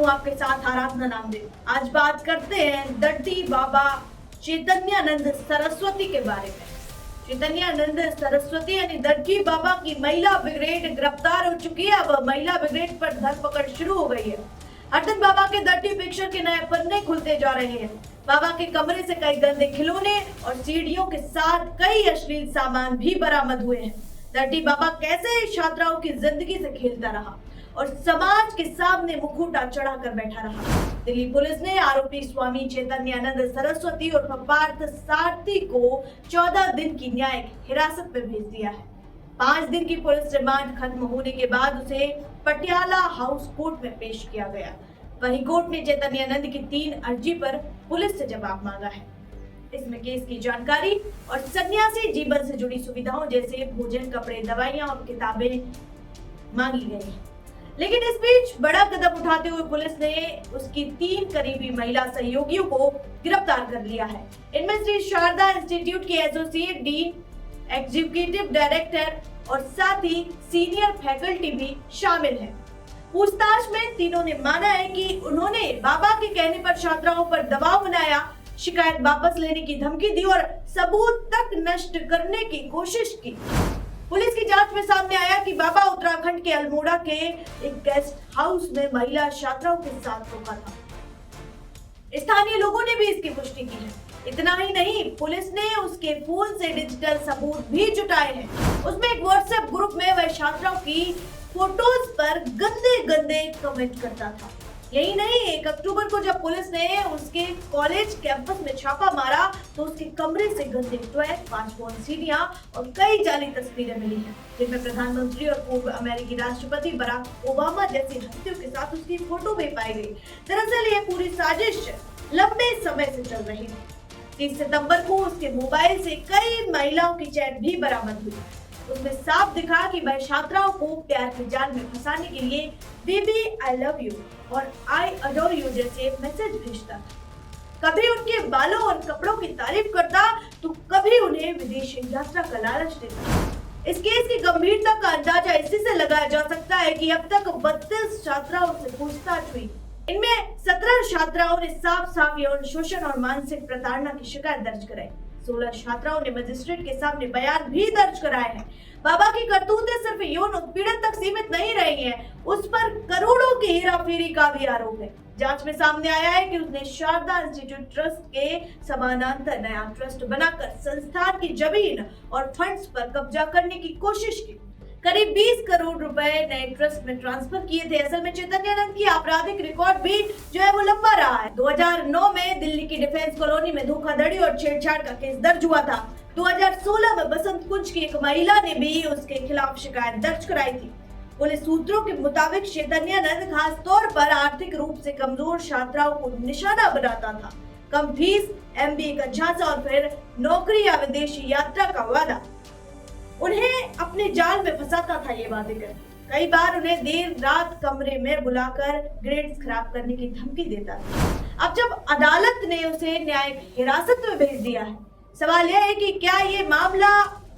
हूँ आपके साथ आराधना नामदेव। आज बात करते हैं दड्डी बाबा चैतन्यानंद सरस्वती के बारे में। चैतन्यानंद सरस्वती यानी दड्डी बाबा की महिला ब्रिगेड गिरफ्तार हो चुकी है। अब महिला ब्रिगेड पर धरपकड़ शुरू हो गई है। हर दिन बाबा के दड्डी पिक्चर के नए पन्ने खुलते जा रहे हैं। बाबा के कमरे से कई गंदे खिलौने और सीढ़ियों के साथ कई अश्लील सामान भी बरामद हुए हैं। दड्डी बाबा कैसे छात्राओं की जिंदगी से खेलता रहा और समाज के सामने मुखौटा चढ़ाकर बैठा रहा। दिल्ली पुलिस ने आरोपी स्वामी चैतन्यानंद सरस्वती और पार्थ सारथी को 14 दिन की न्यायिक हिरासत में भेज दिया है। 5 दिन की पुलिस रिमांड खत्म होने के बाद उसे पटियाला हाउस कोर्ट में पेश किया गया। वहीं कोर्ट ने चैतन्यानंद की 3 अर्जी पर पुलिस से जवाब मांगा है। इसमें केस की जानकारी और सन्यासी जीवन से जुड़ी सुविधाओं जैसे भोजन, कपड़े, दवाइयां और किताबें मांगी गई हैं। लेकिन इस बीच बड़ा कदम उठाते हुए पुलिस ने उसकी 3 करीबी महिला सहयोगियों को गिरफ्तार कर लिया है। इनमें श्री शारदा इंस्टीट्यूट की एसोसिएट डीन, एग्जीक्यूटिव डायरेक्टर और साथ ही सीनियर फैकल्टी भी शामिल है। पूछताछ में तीनों ने माना है कि उन्होंने बाबा के कहने पर छात्राओं पर दबाव बनाया, शिकायत वापस लेने की धमकी दी और सबूत तक नष्ट करने की कोशिश की। पुलिस की जांच में सामने आया कि बाबा उत्तराखंड के अल्मोड़ा के एक गेस्ट हाउस में महिला छात्राओं के साथ रुका था। स्थानीय लोगों ने भी इसकी पुष्टि की है। इतना ही नहीं, पुलिस ने उसके फोन से डिजिटल सबूत भी जुटाए हैं। उसमें एक व्हाट्सएप ग्रुप में वह छात्राओं की फोटोज पर गंदे गंदे कमेंट करता था। यही नहीं, 1 अक्टूबर को जब पुलिस ने उसके कॉलेज कैंपस में छापा मारा तो उसके कमरे से गंदे टॉय, 5 फोन सीढ़ियां और कई जाली तस्वीरें मिली हैं, जिनमें प्रधानमंत्री और पूर्व अमेरिकी राष्ट्रपति बराक ओबामा जैसी हस्तियों के साथ उसकी फोटो भी पाई गई। दरअसल ये पूरी साजिश लंबे समय से चल रही थी। 30 सितंबर को उसके मोबाइल से कई महिलाओं की चैट भी बरामद हुई। उसमें साफ दिखा कि वह छात्राओं को प्यार के जाल में फंसाने के लिए बेबी आई लव यू और आई अडोर यू जैसे मैसेज भेजता था। कभी उनके बालों और कपड़ों की तारीफ करता तो कभी उन्हें विदेश यात्रा का लालच देता। इस केस की गंभीरता का अंदाजा इसी से लगाया जा सकता है कि अब तक 32 छात्राओं से पूछताछ हुई। इनमें 17 छात्राओं ने साफ यौन शोषण और मानसिक प्रताड़ना की शिकायत दर्ज कराई। 16 छात्राओं ने मजिस्ट्रेट के सामने बयान भी दर्ज कराए हैं। बाबा की करतूतें सिर्फ यौन उत्पीड़न तक सीमित नहीं रही हैं, उस पर करोड़ों की हेराफेरी का भी आरोप है। जांच में सामने आया है कि उसने शारदा इंस्टीट्यूट ट्रस्ट के समानांतर नया ट्रस्ट बनाकर संस्थान की जमीन और फंड्स पर कब्जा करने की कोशिश की। करीब 20 करोड़ रुपए नए ट्रस्ट में ट्रांसफर किए थे। असल में चैतन्यानंद की आपराधिक रिकॉर्ड भी जो है वो लंबा रहा है। 2009 में दिल्ली की डिफेंस कॉलोनी में धोखाधड़ी और छेड़छाड़ का केस दर्ज हुआ था। 2016 में बसंत कुंज की एक महिला ने भी उसके खिलाफ शिकायत दर्ज कराई थी। पुलिस सूत्रों के मुताबिक चैतन्यानंद खास तौर पर आर्थिक रूप से कमजोर छात्राओं को निशाना बनाता था। कम फीस, MBA का झांसा और फिर नौकरी या विदेशी यात्रा का वादा, उन्हें अपने जाल में फंसाता था। ये वादे करके कई बार उन्हें देर रात कमरे में बुलाकर ग्रेड्स खराब करने की धमकी देता था। अब जब अदालत ने उसे न्यायिक हिरासत में भेज दिया है, सवाल यह है कि क्या ये मामला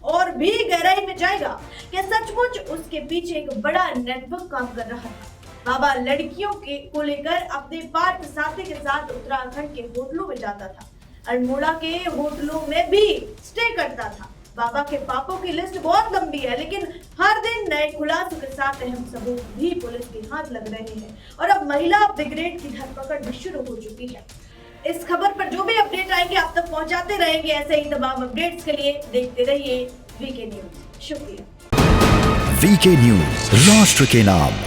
और भी गहराई में जाएगा? क्या सचमुच उसके पीछे एक बड़ा नेटवर्क काम कर रहा है? बाबा लड़कियों को लेकर अपने पार्थ साथी के साथ उत्तराखंड के होटलों में जाता था। अल्मोड़ा के होटलों में भी स्टे करता था। बाबा के पापों की लिस्ट बहुत लंबी है, लेकिन हर दिन नए खुलासों के साथ अहम सबूत भी पुलिस के हाथ लग रहे हैं और अब महिला ब्रिगेड की धरपकड़ भी शुरू हो चुकी है। इस खबर पर जो भी अपडेट आएंगे आप तक पहुंचाते रहेंगे। ऐसे ही तमाम अपडेट्स के लिए देखते रहिए वीके न्यूज। शुक्रिया। वीके न्यूज, राष्ट्र के नाम।